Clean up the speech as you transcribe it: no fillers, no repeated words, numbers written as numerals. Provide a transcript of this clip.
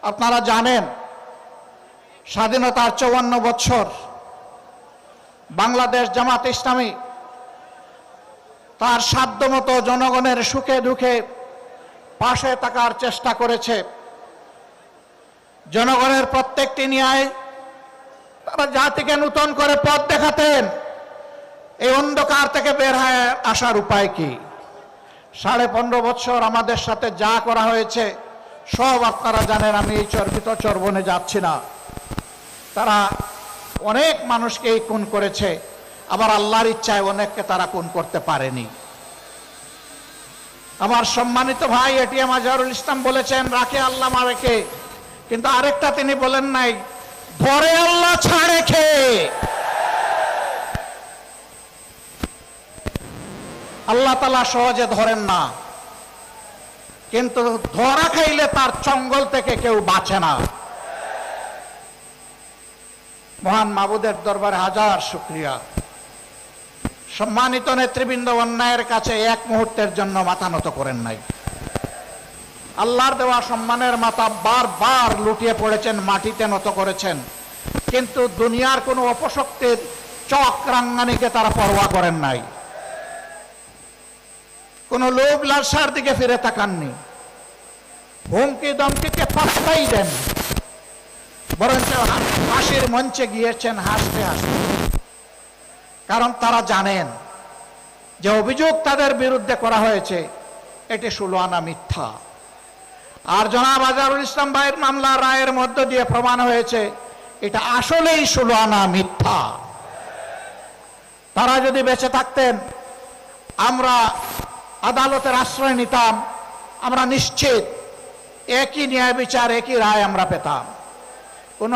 আপনারা জানেন স্বাধীনতার ৫৪ বছর বাংলাদেশ জামাত ইসলামী তার সাধ্যমতো জনগণের সুখে দুঃখে পাশে থাকার চেষ্টা করেছে। জনগণের প্রত্যেকটি ন্যায় তারা জাতিকে নতুন করে পথ দেখাতেন। এই অন্ধকার থেকে বের হয়ে আসার উপায় কি? ১৫.৫ বছর আমাদের সাথে যা করা হয়েছে সব আপনারা জানেন। আমি এই চর্বিত চর্বণে যাচ্ছি না। তারা অনেক মানুষকে এই খুন করেছে, আবার আল্লাহর ইচ্ছায় অনেককে তারা খুন করতে পারেনি। আমার সম্মানিত ভাই এটিএম আজহারুল ইসলাম বলেছেন, রাখে আল্লাহ মারেকে, কিন্তু আরেকটা তিনি বলেন নাই, ধরে আল্লাহ ছাড়ে খে। আল্লাহ তাআলা সহজে ধরেন না, কিন্তু ধরা খাইলে তার চঙ্গল থেকে কেউ বাঁচে না। মহান মাবুদের দরবারে হাজার শুকরিয়া। সম্মানিত নেতৃবৃন্দ অন্যায়ের কাছে এক মুহূর্তের জন্য মাথা নত করেন নাই। আল্লাহর দেওয়া সম্মানের মাথা বারবার লুটিয়ে পড়েছেন, মাটিতে নত করেছেন, কিন্তু দুনিয়ার কোনো অপশক্তির চক্রাঙ্গানিকে তারা পরোয়া করেন নাই। কোনো লোভ লালসার দিকে ফিরে তাকাননি, হুমকি দমকিকে পাত্তাই দেন, বরঞ্চ হাসির মঞ্চে গিয়েছেন হাসতে হাসতে। কারণ তারা জানেন যে অভিযোগ তাদের বিরুদ্ধে করা হয়েছে এটি ১৬ আনা মিথ্যা। আর জনাব আজহারুল ইসলাম ভাইয়ের মামলা রায়ের মধ্য দিয়ে প্রমাণ হয়েছে এটা আসলেই ১৬ আনা মিথ্যা। তারা যদি বেঁচে থাকতেন, আমরা আদালতের আশ্রয় নিতাম, আমরা নিশ্চিত একই ন্যায় বিচার একই রায় আমরা পেতাম। কোনো